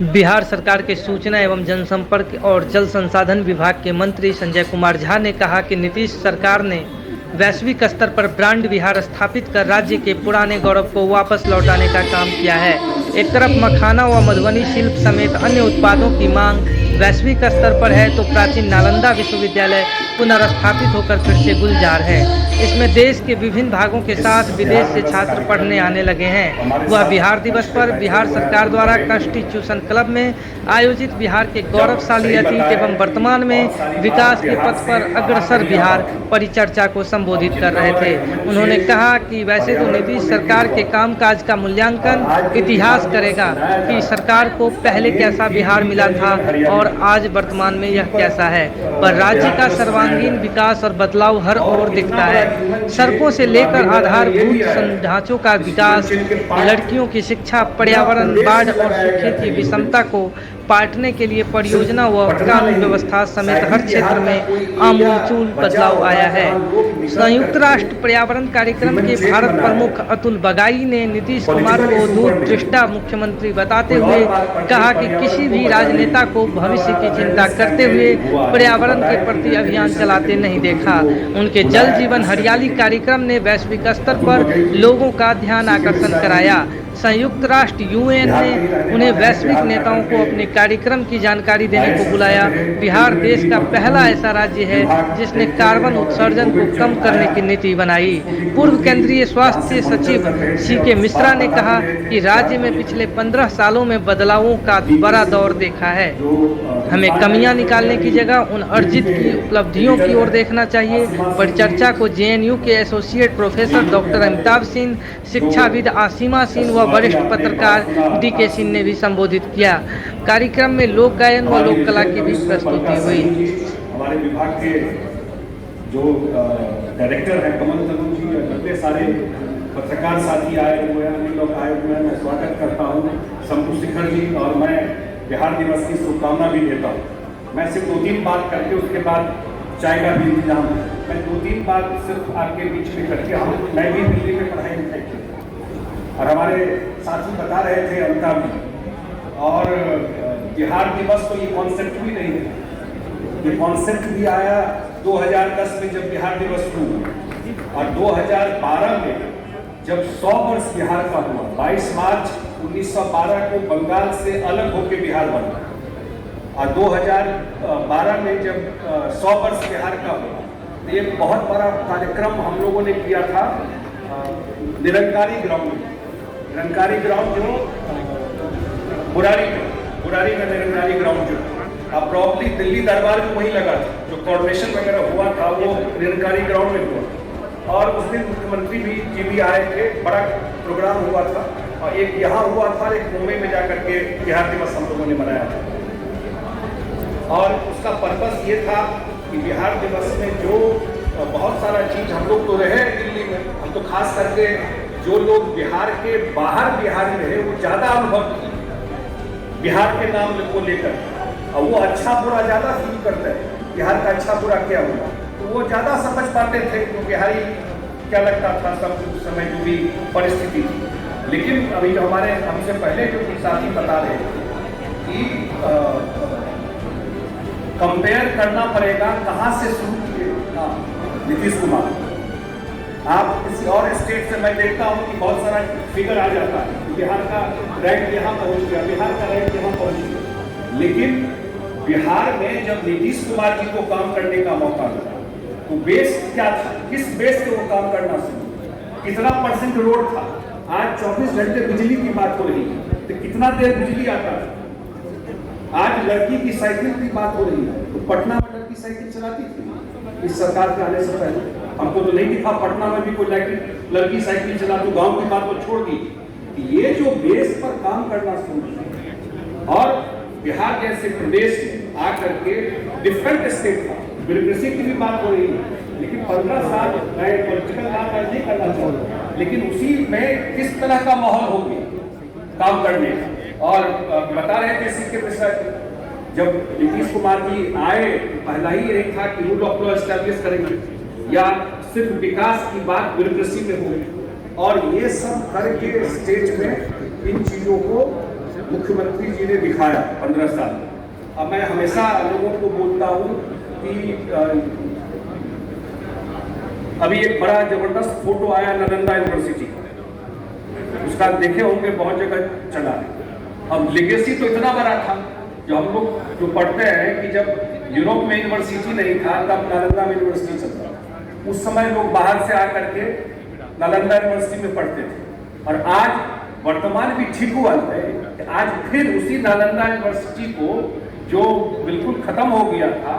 बिहार सरकार के सूचना एवं जनसंपर्क और जल संसाधन विभाग के मंत्री संजय कुमार झा ने कहा कि नीतीश सरकार ने वैश्विक स्तर पर ब्रांड बिहार स्थापित कर राज्य के पुराने गौरव को वापस लौटाने का काम किया है। एक तरफ मखाना व मधुबनी शिल्प समेत अन्य उत्पादों की मांग वैश्विक स्तर पर है, तो प्राचीन नालंदा विश्वविद्यालय पुनर्स्थापित होकर फिर से गुलजार है। इसमें देश के विभिन्न भागों के साथ विदेश से छात्र पढ़ने आने लगे हैं। वह बिहार दिवस पर बिहार सरकार द्वारा कॉन्स्टिट्यूशन क्लब में आयोजित बिहार के गौरवशाली अतीत एवं वर्तमान में विकास के पथ पर अग्रसर बिहार परिचर्चा को संबोधित कर रहे थे। उन्होंने कहा कि वैसे तो नीतीश सरकार के कामकाज का मूल्यांकन इतिहास करेगा कि सरकार को पहले कैसा बिहार मिला था और आज वर्तमान में यह कैसा है, पर राज्य का सर्वांगीण विकास और बदलाव हर ओर दिखता है। सड़कों से लेकर आधारभूत ढांचों का विकास, लड़कियों की शिक्षा, पर्यावरण, बाढ़ और सूखे की विषमता को पाटने के लिए परियोजना व कानून व्यवस्था समेत हर क्षेत्र में आमूलचूल बदलाव आया है। संयुक्त राष्ट्र पर्यावरण कार्यक्रम के भारत प्रमुख अतुल बगाई ने नीतीश कुमार को दूरदृष्टा मुख्यमंत्री बताते हुए कहा कि किसी भी राजनेता को भविष्य की चिंता करते हुए पर्यावरण के प्रति अभियान चलाते नहीं देखा। उनके जल जीवन हरियाली कार्यक्रम ने वैश्विक स्तर पर लोगों का ध्यान आकर्षण कराया। संयुक्त राष्ट्र यूएन ने उन्हें वैश्विक नेताओं को अपने कार्यक्रम की जानकारी देने को बुलाया। बिहार देश का पहला ऐसा राज्य है जिसने कार्बन उत्सर्जन को कम करने की नीति बनाई। पूर्व केंद्रीय स्वास्थ्य सचिव सीके मिश्रा ने कहा कि राज्य में पिछले 15 सालों में बदलावों का बड़ा दौर देखा है। हमें कमियां निकालने की जगह उन अर्जित की उपलब्धियों की ओर देखना चाहिए। परिचर्चा को जेएनयू के associate professor doctor Amitabh Singh, शिक्षाविद आसिमा सिंह व वरिष्ठ पत्रकार डीके सिंह ने भी संबोधित किया। कार्यक्रम में लोक गायन व लोक कला की भी प्रस्तुति हुई। हमारे विभाग के जो डायरेक्टर हैं कमल तनु जी, कितने सारे पत्रकार साथी आए हुए हैं, अन्य लोग आए हुए हैं, मैं स्वागत करता हूँ शंभू शिखर जी, और मैं बिहार दिवस की शुभकामना भी देता हूँ। मैं सिर्फ 2-3 बात करके उसके बाद चाय का भी इंतजाम है। मैं 2-3 बात सिर्फ आपके बीच में करके मैं भी दिल्ली में पढ़ाई लिखाई की और हमारे साथी बता रहे थे अमिताभ जी, और बिहार दिवस तो ये कॉन्सेप्ट भी नहीं है। ये कॉन्सेप्ट भी आया 2010 में जब बिहार दिवस शुरू हुआ, और 2012 में जब 100 वर्ष बिहार का हुआ। 22 मार्च 1912 को बंगाल से अलग होकर बिहार बना, और 2012 में जब 100 वर्ष बिहार का हुआ, तो एक बहुत बड़ा कार्यक्रम हम लोगों ने किया था निरंकारी ग्राउंड में। निरंकारी ग्राउंड जो बुरारी में निरंकारी ग्राउंड जो अब प्रॉब्ली दिल्ली दरबार में वही लगा था, जो कोऑर्डिनेशन वगैरह हुआ था वो निरंकारी ग्राउंड में हुआ। और उस दिन मुख्यमंत्री जी भी आए थे, बड़ा प्रोग्राम हुआ था, और एक यहाँ हुआ था, एक मुंबई में जाकर के बिहार दिवस हम लोगों ने मनाया था। और उसका पर्पस ये था कि बिहार दिवस में जो बहुत सारा चीज हम लोग तो रहे दिल्ली में, हम तो खास करके जो लोग बिहार के बाहर बिहार में रहे वो ज्यादा अनुभव किए बिहार के नाम को लेकर, और वो अच्छा बुरा ज्यादा फील करते हैं, बिहार का अच्छा बुरा क्या हुआ, तो वो ज्यादा समझ पाते थे तो बिहारी क्या लगता था सब उस समय जो भी परिस्थिति थी। लेकिन अभी जो हमारे हमसे पहले जो साथी बता रहे थे कि कंपेयर करना पड़ेगा कहाँ से शुरू किए नीतीश कुमार। आप किसी और स्टेट से मैं देखता हूँ कि बहुत सारा फिगर आ जाता है, बिहार का रैंक यहाँ पहुँच गया, बिहार का रैंक यहाँ पहुँच गया। लेकिन बिहार में जब नीतीश कुमार जी को काम करने का मौका मिला तो बेस क्या था, किस बेस पे वो काम करना शुरू, कितना % रोड था। आज 24 घंटे बिजली की बात हो रही है, तो कितना देर बिजली आता है। आज लड़की की साइकिल की बात हो रही है, तो पटना में लड़की साइकिल चलाती थी इस सरकार के आने से पहले? हमको तो नहीं दिखा पटना में भी कोई लड़की साइकिल चला, तो गांव की बात को छोड़ दी। ये जो बेस पर काम करना शुरू, और बिहार जैसे प्रदेश में आकर के डिफरेंट स्टेट था, ब्यूरोक्रेसी की भी बात हो रही है, लेकिन 15 साल मैं पॉलिटिकल बात नहीं करना चाहता, लेकिन उसी में किस तरह का माहौल हो गया काम करने का। और बता रहे थे सीके मिश्रा, जब नीतीश कुमार जी आए पहला ही यही था कि रूल ऑफ लॉ एस्टैब्लिश करेंगे, या सिर्फ विकास की बात ब्यूरोक्रेसी में हो गई, और ये सब करके स्टेट में इन चीजों को मुख्यमंत्री जी ने दिखाया 15 साल। अब मैं हमेशा लोगों को बोलता हूँ कि अभी एक बड़ा जबरदस्त फोटो आया नालंदा यूनिवर्सिटी, उसका देखे होंगे, बहुत जगह चला है। अब लेगेसी तो इतना बड़ा था, जो हम लोग जो पढ़ते हैं कि जब यूरोप में यूनिवर्सिटी नहीं था तब नालंदा में यूनिवर्सिटी चलता था। उस समय लोग बाहर से आकर के नालंदा यूनिवर्सिटी में पढ़ते थे, और आज वर्तमान भी ठीक हुआ है कि आज फिर उसी नालंदा यूनिवर्सिटी को, जो बिल्कुल खत्म हो गया था,